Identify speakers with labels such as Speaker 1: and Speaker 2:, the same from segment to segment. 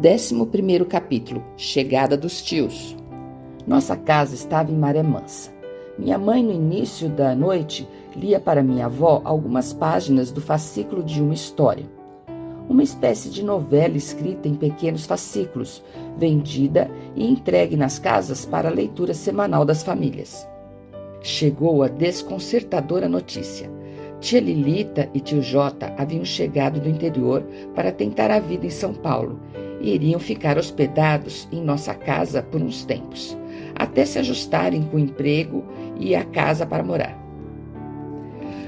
Speaker 1: 11º capítulo. Chegada dos tios. Nossa casa estava em maré mansa. Minha mãe, no início da noite, lia para minha avó algumas páginas do fascículo de uma história. Uma espécie de novela escrita em pequenos fascículos, vendida e entregue nas casas para a leitura semanal das famílias. Chegou a desconcertadora notícia. Tia Lilita e tio Jota haviam chegado do interior para tentar a vida em São Paulo e iriam ficar hospedados em nossa casa por uns tempos, até se ajustarem com o emprego e a casa para morar.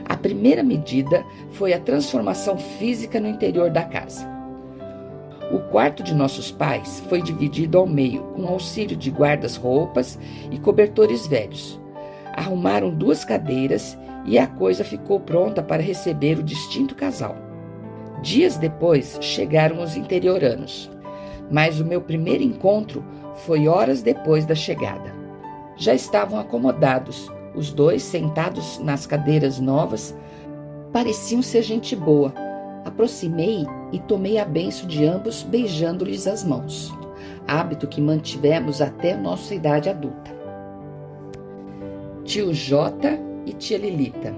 Speaker 1: A primeira medida foi a transformação física no interior da casa. O quarto de nossos pais foi dividido ao meio, com auxílio de guardas-roupas e cobertores velhos. Arrumaram 2 cadeiras e a coisa ficou pronta para receber o distinto casal. Dias depois chegaram os interioranos, mas o meu primeiro encontro foi horas depois da chegada. Já estavam acomodados, os 2 sentados nas cadeiras novas, pareciam ser gente boa. Aproximei e tomei a bênção de ambos, beijando-lhes as mãos, hábito que mantivemos até nossa idade adulta. Tio Jota e tia Lilita.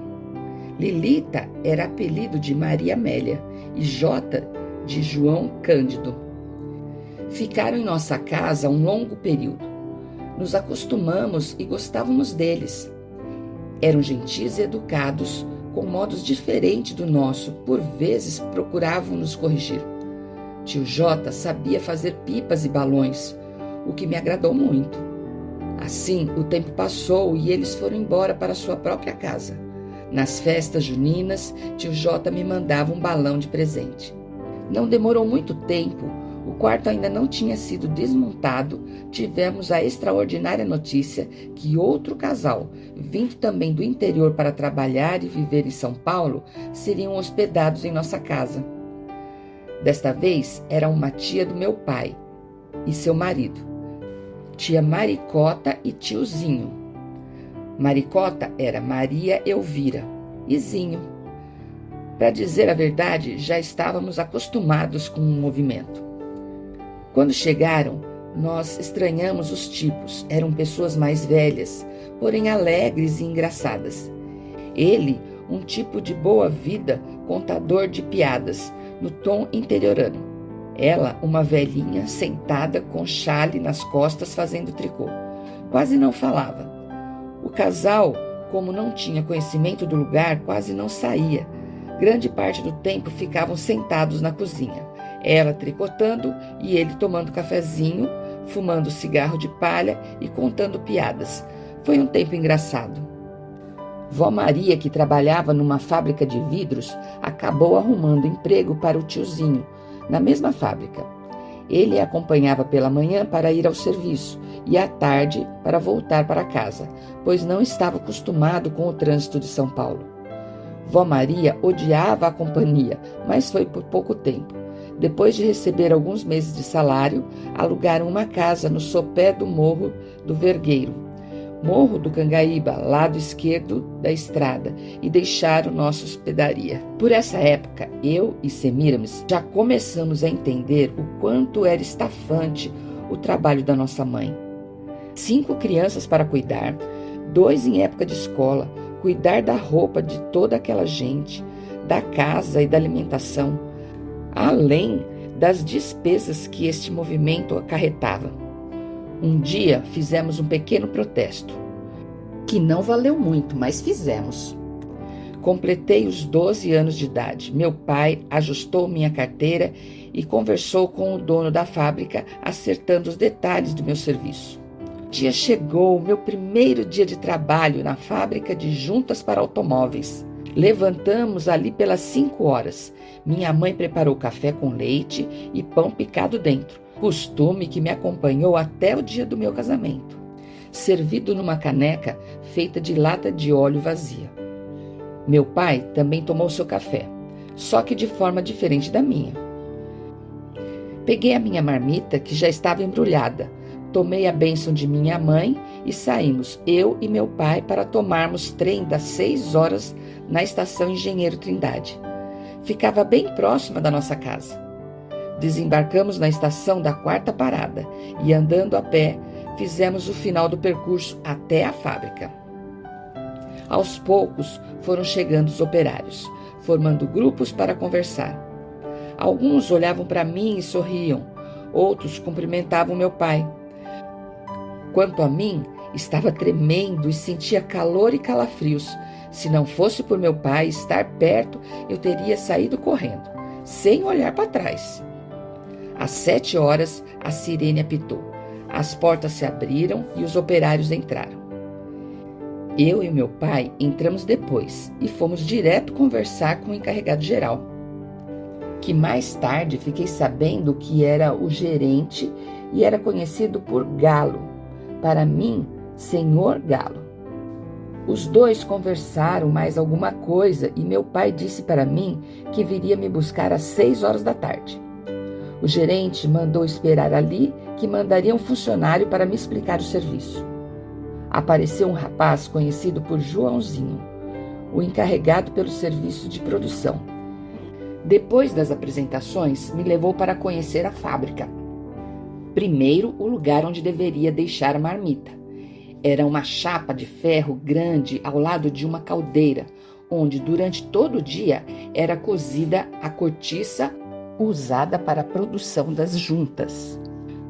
Speaker 1: Lilita era apelido de Maria Amélia e Jota de João Cândido. Ficaram em nossa casa um longo período. Nos acostumamos e gostávamos deles. Eram gentis e educados, com modos diferentes do nosso, por vezes procuravam nos corrigir. Tio Jota sabia fazer pipas e balões, o que me agradou muito. Assim, o tempo passou e eles foram embora para sua própria casa. Nas festas juninas, tio Jota me mandava um balão de presente. Não demorou muito tempo, o quarto ainda não tinha sido desmontado, tivemos a extraordinária notícia que outro casal, vindo também do interior para trabalhar e viver em São Paulo, seriam hospedados em nossa casa. Desta vez era uma tia do meu pai e seu marido, tia Maricota e tiozinho. Maricota era Maria Elvira e Zinho. Para dizer a verdade, já estávamos acostumados com o movimento. Quando chegaram, nós estranhamos os tipos. Eram pessoas mais velhas, porém alegres e engraçadas. Ele, um tipo de boa vida, contador de piadas, no tom interiorano. Ela, uma velhinha, sentada com chale nas costas fazendo tricô. Quase não falava. O casal, como não tinha conhecimento do lugar, quase não saía. Grande parte do tempo ficavam sentados na cozinha. Ela tricotando e ele tomando cafezinho, fumando cigarro de palha e contando piadas. Foi um tempo engraçado. Vó Maria, que trabalhava numa fábrica de vidros, acabou arrumando emprego para o tiozinho, na mesma fábrica. Ele a acompanhava pela manhã para ir ao serviço e à tarde para voltar para casa, pois não estava acostumado com o trânsito de São Paulo. Vó Maria odiava a companhia, mas foi por pouco tempo. Depois de receber alguns meses de salário, alugaram uma casa no sopé do Morro do Vergueiro, Morro do Cangaíba, lado esquerdo da estrada, e deixaram nossa hospedaria. Por essa época, eu e Semiramis já começamos a entender o quanto era estafante o trabalho da nossa mãe. 5 crianças para cuidar, 2 em época de escola, cuidar da roupa de toda aquela gente, da casa e da alimentação, além das despesas que este movimento acarretava. Um dia fizemos um pequeno protesto, que não valeu muito, mas fizemos. Completei os 12 anos de idade. Meu pai ajustou minha carteira e conversou com o dono da fábrica, acertando os detalhes do meu serviço. O dia chegou, meu primeiro dia de trabalho na fábrica de juntas para automóveis. Levantamos ali pelas 5 horas. Minha mãe preparou café com leite e pão picado dentro, costume que me acompanhou até o dia do meu casamento, servido numa caneca feita de lata de óleo vazia. Meu pai também tomou seu café, só que de forma diferente da minha. Peguei a minha marmita, que já estava embrulhada, tomei a bênção de minha mãe e saímos, eu e meu pai, para tomarmos trem das 6 horas na estação Engenheiro Trindade. Ficava bem próxima da nossa casa. Desembarcamos na estação da 4ª parada e, andando a pé, fizemos o final do percurso até a fábrica. Aos poucos foram chegando os operários, formando grupos para conversar. Alguns olhavam para mim e sorriam, outros cumprimentavam meu pai. Quanto a mim, estava tremendo e sentia calor e calafrios. Se não fosse por meu pai estar perto, eu teria saído correndo, sem olhar para trás. Às 7 horas, a sirene apitou. As portas se abriram e os operários entraram. Eu e meu pai entramos depois e fomos direto conversar com o encarregado geral, que mais tarde fiquei sabendo que era o gerente e era conhecido por Galo. Para mim, Senhor Galo. Os dois conversaram mais alguma coisa e meu pai disse para mim que viria me buscar às 6 horas da tarde. O gerente mandou esperar ali, que mandaria um funcionário para me explicar o serviço. Apareceu um rapaz conhecido por Joãozinho, o encarregado pelo serviço de produção. Depois das apresentações, me levou para conhecer a fábrica. Primeiro, o lugar onde deveria deixar a marmita. Era uma chapa de ferro grande ao lado de uma caldeira, onde durante todo o dia era cozida a cortiça usada para a produção das juntas.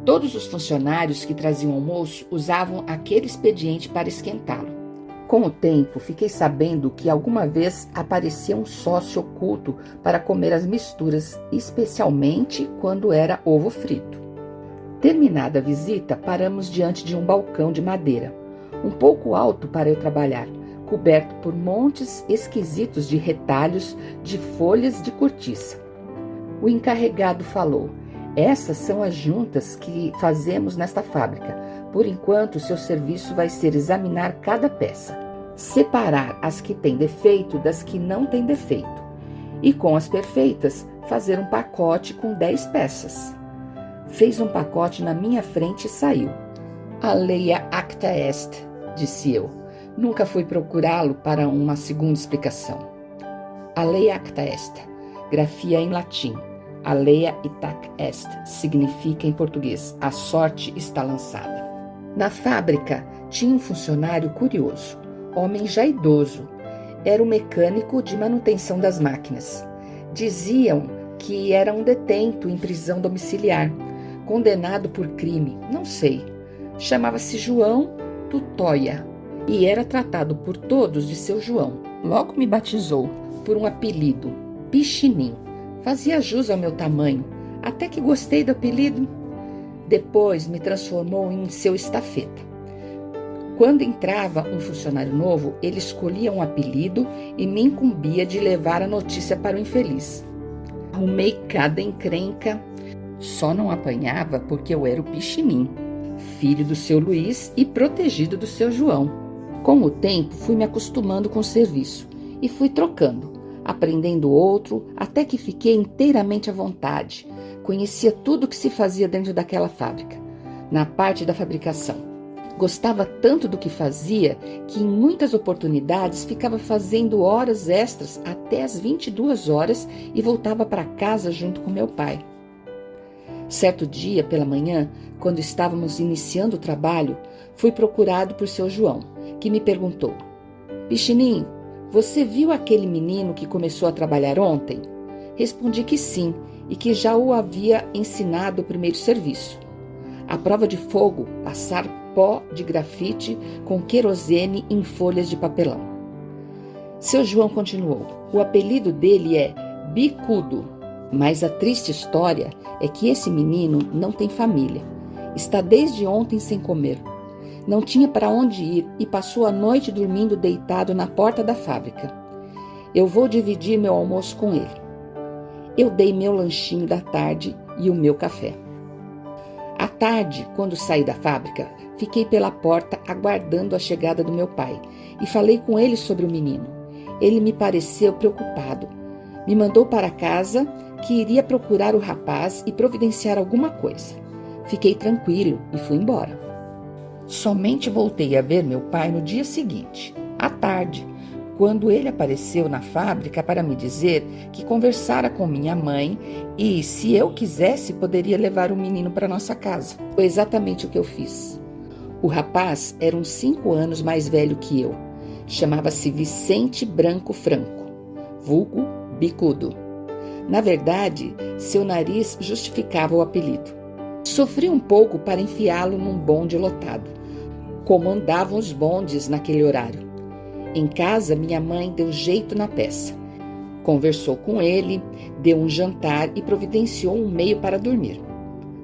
Speaker 1: Todos os funcionários que traziam almoço usavam aquele expediente para esquentá-lo. Com o tempo, fiquei sabendo que alguma vez aparecia um sócio oculto para comer as misturas, especialmente quando era ovo frito. Terminada a visita, paramos diante de um balcão de madeira, um pouco alto para eu trabalhar, coberto por montes esquisitos de retalhos de folhas de cortiça. O encarregado falou: essas são as juntas que fazemos nesta fábrica. Por enquanto, seu serviço vai ser examinar cada peça, separar as que têm defeito das que não têm defeito, e com as perfeitas, fazer um pacote com 10 peças. Fez um pacote na minha frente e saiu. Aleia acta est, disse eu. Nunca fui procurá-lo para uma segunda explicação. Aleia acta est, grafia em latim. Aleia itac est significa em português: a sorte está lançada. Na fábrica tinha um funcionário curioso, homem já idoso. Era o mecânico de manutenção das máquinas. Diziam que era um detento em prisão domiciliar, condenado por crime, não sei. Chamava-se João Tutóia e era tratado por todos de seu João. Logo me batizou por um apelido, Pichinim. Fazia jus ao meu tamanho, até que gostei do apelido. Depois me transformou em seu estafeta. Quando entrava um funcionário novo, ele escolhia um apelido e me incumbia de levar a notícia para o infeliz. Arrumei cada encrenca, só não apanhava porque eu era o Pichinim, filho do seu Luiz e protegido do seu João. Com o tempo, fui me acostumando com o serviço e fui trocando, aprendendo outro, até que fiquei inteiramente à vontade. Conhecia tudo o que se fazia dentro daquela fábrica, na parte da fabricação. Gostava tanto do que fazia que em muitas oportunidades ficava fazendo horas extras até as 22 horas e voltava para casa junto com meu pai. Certo dia, pela manhã, quando estávamos iniciando o trabalho, fui procurado por seu João, que me perguntou: Pichinim, você viu aquele menino que começou a trabalhar ontem? Respondi que sim, e que já o havia ensinado o primeiro serviço. A prova de fogo, passar pó de grafite com querosene em folhas de papelão. Seu João continuou: o apelido dele é Bicudo, mas a triste história é que esse menino não tem família. Está desde ontem sem comer. Não tinha para onde ir e passou a noite dormindo deitado na porta da fábrica. Eu vou dividir meu almoço com ele. Eu dei meu lanchinho da tarde e o meu café. À tarde, quando saí da fábrica, fiquei pela porta aguardando a chegada do meu pai e falei com ele sobre o menino. Ele me pareceu preocupado. Me mandou para casa que iria procurar o rapaz e providenciar alguma coisa. Fiquei tranquilo e fui embora. Somente voltei a ver meu pai no dia seguinte, à tarde, quando ele apareceu na fábrica para me dizer que conversara com minha mãe e, se eu quisesse, poderia levar o menino para nossa casa. Foi exatamente o que eu fiz. O rapaz era uns 5 anos mais velho que eu. Chamava-se Vicente Branco Franco, vulgo Bicudo. Na verdade, seu nariz justificava o apelido. Sofri um pouco para enfiá-lo num bonde lotado, como andavam os bondes naquele horário. Em casa, minha mãe deu jeito na peça. Conversou com ele, deu um jantar e providenciou um meio para dormir.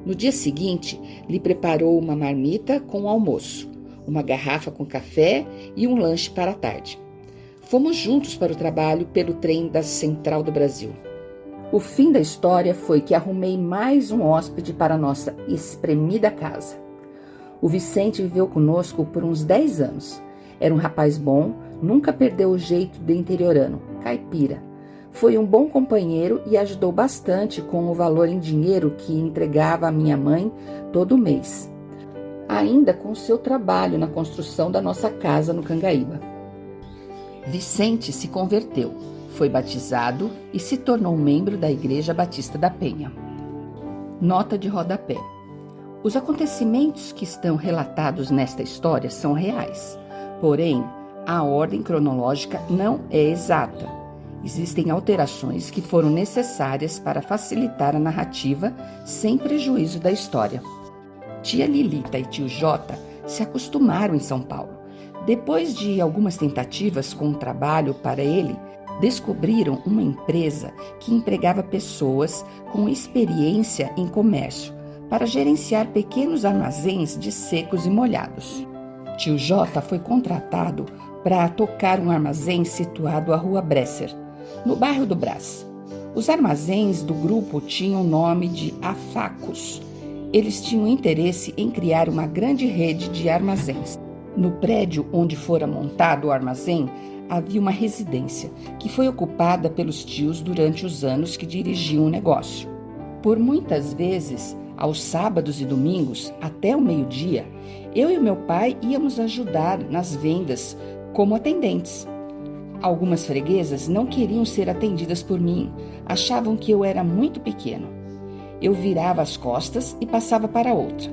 Speaker 1: No dia seguinte, lhe preparou uma marmita com o almoço, uma garrafa com café e um lanche para a tarde. Fomos juntos para o trabalho pelo trem da Central do Brasil. O fim da história foi que arrumei mais um hóspede para nossa espremida casa. O Vicente viveu conosco por uns 10 anos. Era um rapaz bom, nunca perdeu o jeito de interiorano, caipira. Foi um bom companheiro e ajudou bastante com o valor em dinheiro que entregava à minha mãe todo mês, ainda com seu trabalho na construção da nossa casa no Cangaíba. Vicente se converteu, foi batizado e se tornou membro da Igreja Batista da Penha. Nota de rodapé. Os acontecimentos que estão relatados nesta história são reais, porém, a ordem cronológica não é exata. Existem alterações que foram necessárias para facilitar a narrativa sem prejuízo da história. Tia Lilita e tio Jota se acostumaram em São Paulo. Depois de algumas tentativas com um trabalho para ele, descobriram uma empresa que empregava pessoas com experiência em comércio para gerenciar pequenos armazéns de secos e molhados. Tio Jota foi contratado para tocar um armazém situado à Rua Bresser, no bairro do Brás. Os armazéns do grupo tinham o nome de Afacos. Eles tinham interesse em criar uma grande rede de armazéns. No prédio onde fora montado o armazém, havia uma residência que foi ocupada pelos tios durante os anos que dirigiam o negócio. Por muitas vezes, aos sábados e domingos, até o meio-dia, eu e meu pai íamos ajudar nas vendas como atendentes. Algumas freguesas não queriam ser atendidas por mim, achavam que eu era muito pequeno. Eu virava as costas e passava para outra.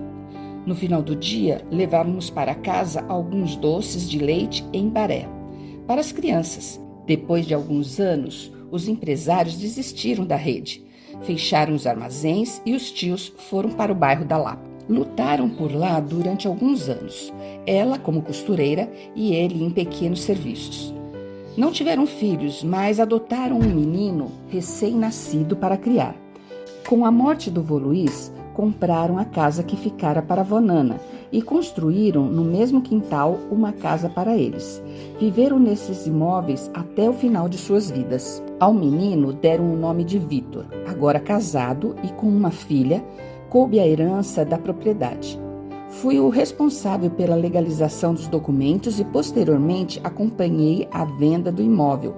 Speaker 1: No final do dia, levávamos para casa alguns doces de leite em baré para as crianças. Depois de alguns anos, os empresários desistiram da rede, fecharam os armazéns e os tios foram para o bairro da Lapa. Lutaram por lá durante alguns anos, ela como costureira e ele em pequenos serviços. Não tiveram filhos, mas adotaram um menino recém-nascido para criar. Com a morte do vô Luiz, compraram a casa que ficara para a vó Nana e construíram no mesmo quintal uma casa para eles. Viveram nesses imóveis até o final de suas vidas. Ao menino deram o nome de Vitor. Agora casado e com uma filha, coube a herança da propriedade. Fui o responsável pela legalização dos documentos e posteriormente acompanhei a venda do imóvel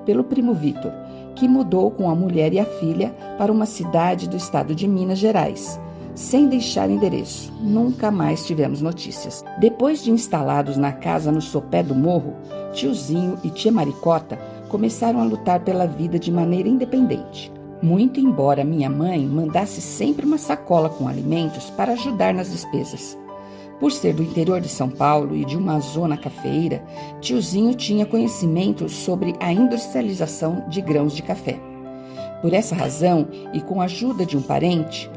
Speaker 1: pelo primo Vitor, que mudou com a mulher e a filha para uma cidade do estado de Minas Gerais, sem deixar endereço. Nunca mais tivemos notícias. Depois de instalados na casa no sopé do morro, tiozinho e tia Maricota começaram a lutar pela vida de maneira independente. Muito embora minha mãe mandasse sempre uma sacola com alimentos para ajudar nas despesas. Por ser do interior de São Paulo e de uma zona cafeeira, tiozinho tinha conhecimento sobre a industrialização de grãos de café. Por essa razão, e com a ajuda de um parente,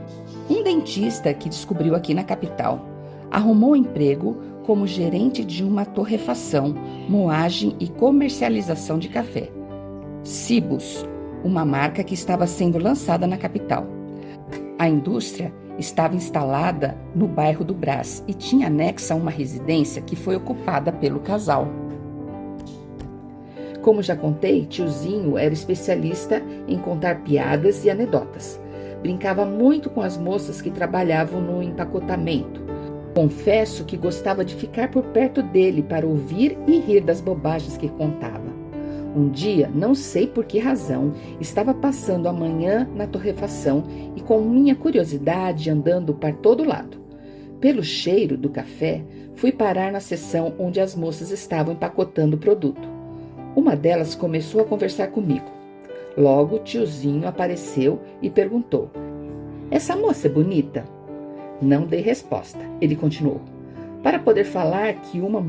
Speaker 1: um dentista que descobriu aqui na capital, arrumou emprego como gerente de uma torrefação, moagem e comercialização de café. Cibus, uma marca que estava sendo lançada na capital. A indústria estava instalada no bairro do Brás e tinha anexa uma residência que foi ocupada pelo casal. Como já contei, tiozinho era especialista em contar piadas e anedotas. Brincava muito com as moças que trabalhavam no empacotamento. Confesso que gostava de ficar por perto dele para ouvir e rir das bobagens que contava. Um dia, não sei por que razão, estava passando a manhã na torrefação e com minha curiosidade andando para todo lado. Pelo cheiro do café, fui parar na seção onde as moças estavam empacotando o produto. Uma delas começou a conversar comigo. Logo, o tiozinho apareceu e perguntou: essa moça é bonita? Não dei resposta. Ele continuou: para poder falar que uma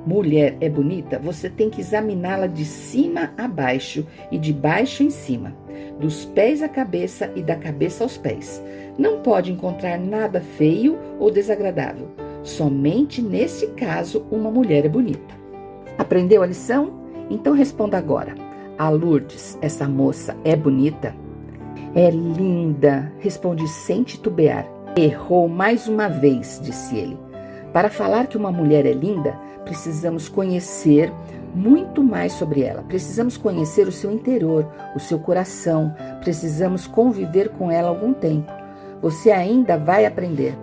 Speaker 1: mulher é bonita, você tem que examiná-la de cima a baixo e de baixo em cima, dos pés à cabeça e da cabeça aos pés. Não pode encontrar nada feio ou desagradável. Somente nesse caso uma mulher é bonita. Aprendeu a lição? Então responda agora. A Lourdes, essa moça é bonita? É linda, respondi sem titubear. Errou mais uma vez, disse ele. Para falar que uma mulher é linda, precisamos conhecer muito mais sobre ela. Precisamos conhecer o seu interior, o seu coração. Precisamos conviver com ela algum tempo. Você ainda vai aprender.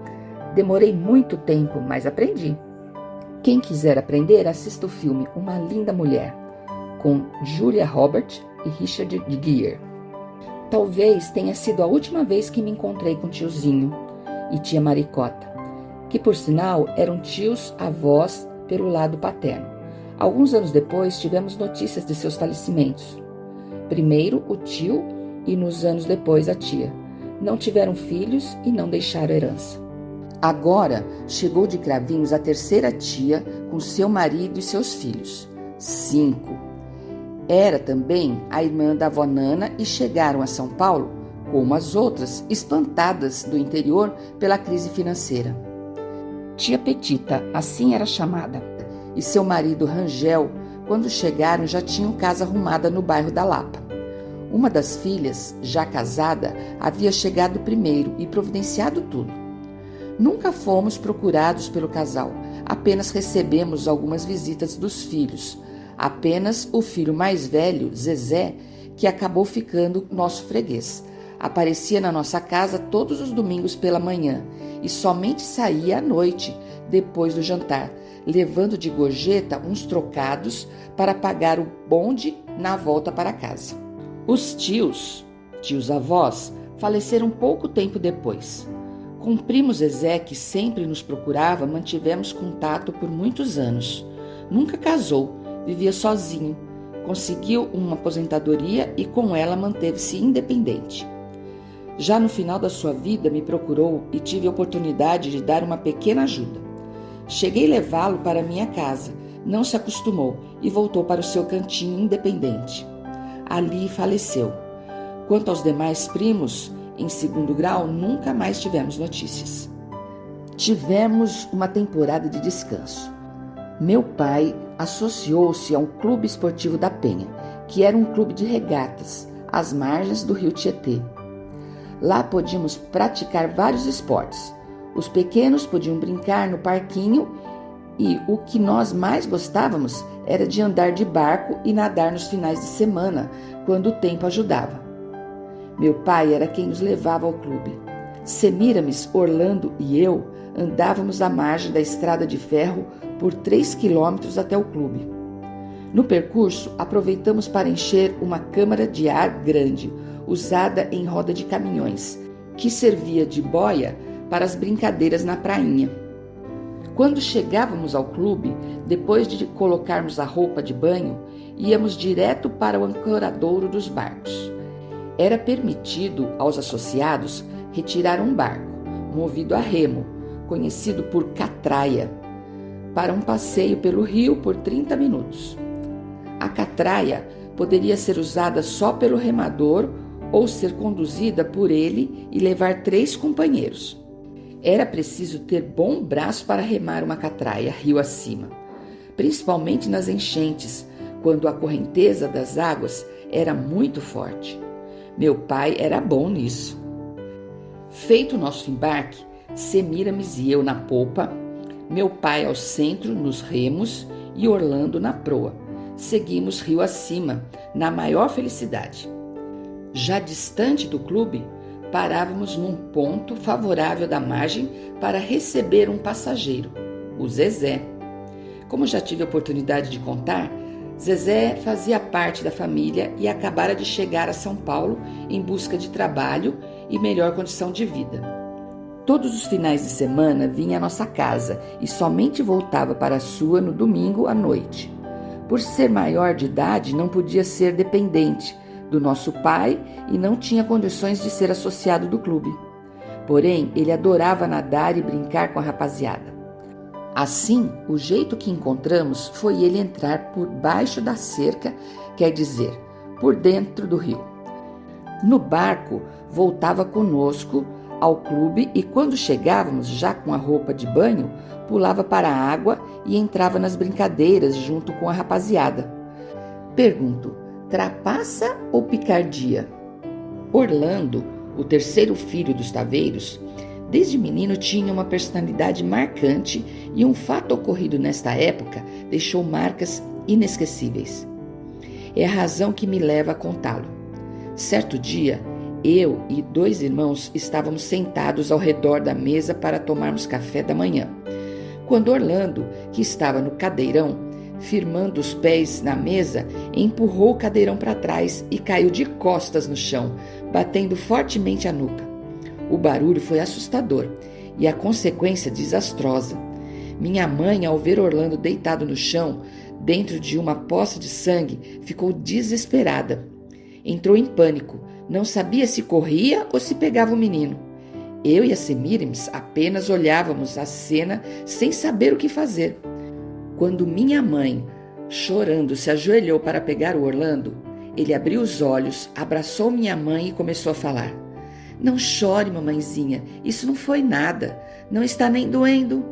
Speaker 1: Demorei muito tempo, mas aprendi. Quem quiser aprender, assista o filme Uma Linda Mulher, com Julia Roberts e Richard Gere. Talvez tenha sido a última vez que me encontrei com tiozinho e tia Maricota, que por sinal eram tios-avós pelo lado paterno. Alguns anos depois tivemos notícias de seus falecimentos. Primeiro o tio e nos anos depois a tia. Não tiveram filhos e não deixaram herança. Agora chegou de Cravinhos a terceira tia com seu marido e seus filhos. 5. Era também a irmã da avó Nana e chegaram a São Paulo, como as outras, espantadas do interior pela crise financeira. Tia Petita, assim era chamada, e seu marido Rangel, quando chegaram, já tinham casa arrumada no bairro da Lapa. Uma das filhas, já casada, havia chegado primeiro e providenciado tudo. Nunca fomos procurados pelo casal, apenas recebemos algumas visitas dos filhos. Apenas o filho mais velho, Zezé, que acabou ficando nosso freguês. Aparecia na nossa casa todos os domingos pela manhã e somente saía à noite, depois do jantar, levando de gorjeta uns trocados para pagar o bonde na volta para casa. Os tios-avós, faleceram pouco tempo depois. Com o primo Zezé, que sempre nos procurava, mantivemos contato por muitos anos. Nunca casou, vivia sozinho, conseguiu uma aposentadoria e com ela manteve-se independente. Já no final da sua vida me procurou e tive a oportunidade de dar uma pequena ajuda. Cheguei a levá-lo para minha casa, não se acostumou e voltou para o seu cantinho independente. Ali faleceu. Quanto aos demais primos, em segundo grau, nunca mais tivemos notícias. Tivemos uma temporada de descanso. Meu pai associou-se ao Clube Esportivo da Penha, que era um clube de regatas, às margens do rio Tietê. Lá podíamos praticar vários esportes. Os pequenos podiam brincar no parquinho e o que nós mais gostávamos era de andar de barco e nadar nos finais de semana, quando o tempo ajudava. Meu pai era quem nos levava ao clube. Semíramis, Orlando e eu andávamos à margem da estrada de ferro por 3 quilômetros até o clube. No percurso, aproveitamos para encher uma câmara de ar grande, usada em roda de caminhões, que servia de boia para as brincadeiras na prainha. Quando chegávamos ao clube, depois de colocarmos a roupa de banho, íamos direto para o ancoradouro dos barcos. Era permitido aos associados retirar um barco, movido a remo, conhecido por catraia, para um passeio pelo rio por 30 minutos. A catraia poderia ser usada só pelo remador ou ser conduzida por ele e levar 3 companheiros. Era preciso ter bom braço para remar uma catraia rio acima, principalmente nas enchentes, quando a correnteza das águas era muito forte. Meu pai era bom nisso. Feito o nosso embarque, Semíramis e eu na popa, meu pai ao centro nos remos e Orlando na proa. Seguimos rio acima, na maior felicidade. Já distante do clube, parávamos num ponto favorável da margem para receber um passageiro, o Zezé. Como já tive a oportunidade de contar, Zezé fazia parte da família e acabara de chegar a São Paulo em busca de trabalho e melhor condição de vida. Todos os finais de semana vinha à nossa casa e somente voltava para a sua no domingo à noite. Por ser maior de idade, não podia ser dependente do nosso pai e não tinha condições de ser associado do clube. Porém, ele adorava nadar e brincar com a rapaziada. Assim, o jeito que encontramos foi ele entrar por baixo da cerca, quer dizer, por dentro do rio. No barco, voltava conosco ao clube e quando chegávamos, já com a roupa de banho, pulava para a água e entrava nas brincadeiras junto com a rapaziada. Pergunto, trapaça ou picardia? Orlando, o terceiro filho dos Taveiros, desde menino tinha uma personalidade marcante e um fato ocorrido nesta época deixou marcas inesquecíveis. É a razão que me leva a contá-lo. Certo dia, eu e 2 irmãos estávamos sentados ao redor da mesa para tomarmos café da manhã, quando Orlando, que estava no cadeirão, firmando os pés na mesa, empurrou o cadeirão para trás e caiu de costas no chão, batendo fortemente a nuca. O barulho foi assustador e a consequência desastrosa. Minha mãe, ao ver Orlando deitado no chão, dentro de uma poça de sangue, ficou desesperada. Entrou em pânico, não sabia se corria ou se pegava o menino. Eu e a Semíramis apenas olhávamos a cena sem saber o que fazer. Quando minha mãe, chorando, se ajoelhou para pegar o Orlando, ele abriu os olhos, abraçou minha mãe e começou a falar. Não chore, mamãezinha, isso não foi nada, não está nem doendo.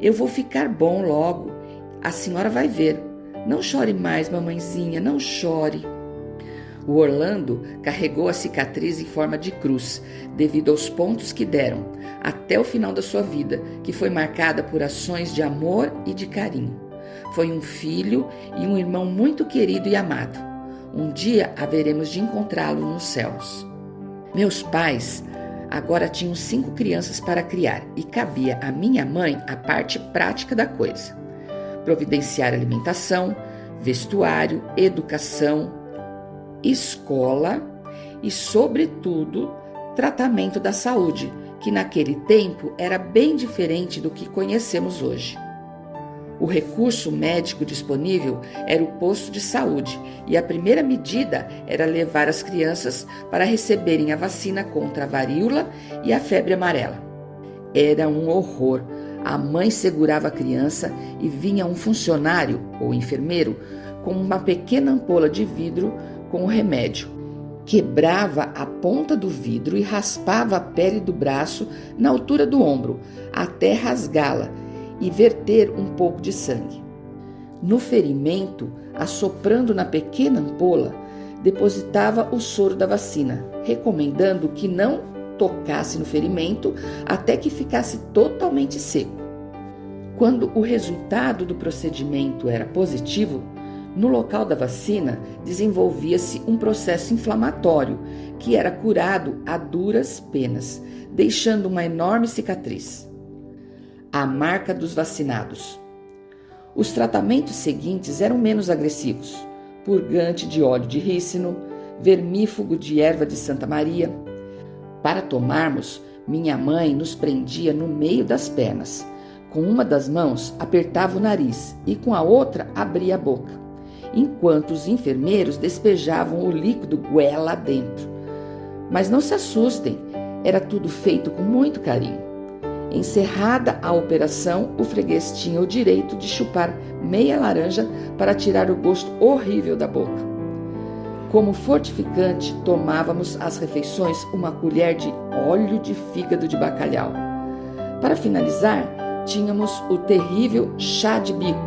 Speaker 1: Eu vou ficar bom logo, a senhora vai ver. Não chore mais, mamãezinha, não chore. O Orlando carregou a cicatriz em forma de cruz, devido aos pontos que deram, até o final da sua vida, que foi marcada por ações de amor e de carinho. Foi um filho e um irmão muito querido e amado. Um dia haveremos de encontrá-lo nos céus. Meus pais agora tinham 5 crianças para criar e cabia à minha mãe a parte prática da coisa. Providenciar alimentação, vestuário, educação, escola e, sobretudo, tratamento da saúde, que naquele tempo era bem diferente do que conhecemos hoje. O recurso médico disponível era o posto de saúde e a primeira medida era levar as crianças para receberem a vacina contra a varíola e a febre amarela. Era um horror. A mãe segurava a criança e vinha um funcionário ou enfermeiro com uma pequena ampola de vidro com o remédio. Quebrava a ponta do vidro e raspava a pele do braço na altura do ombro, até rasgá-la e verter um pouco de sangue. No ferimento, assoprando na pequena ampola, depositava o soro da vacina, recomendando que não tocasse no ferimento até que ficasse totalmente seco. Quando o resultado do procedimento era positivo, no local da vacina desenvolvia-se um processo inflamatório que era curado a duras penas, deixando uma enorme cicatriz. A marca dos vacinados. Os tratamentos seguintes eram menos agressivos: purgante de óleo de rícino, vermífugo de erva de Santa Maria. Para tomarmos, minha mãe nos prendia no meio das pernas. Com uma das mãos apertava o nariz e com a outra abria a boca, enquanto os enfermeiros despejavam o líquido goela dentro. Mas não se assustem, era tudo feito com muito carinho. Encerrada a operação, o freguês tinha o direito de chupar meia laranja para tirar o gosto horrível da boca. Como fortificante, tomávamos às refeições uma colher de óleo de fígado de bacalhau. Para finalizar, tínhamos o terrível chá de bico.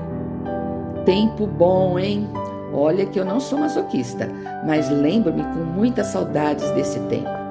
Speaker 1: Tempo bom, hein? Olha que eu não sou masoquista, mas lembro-me com muitas saudades desse tempo.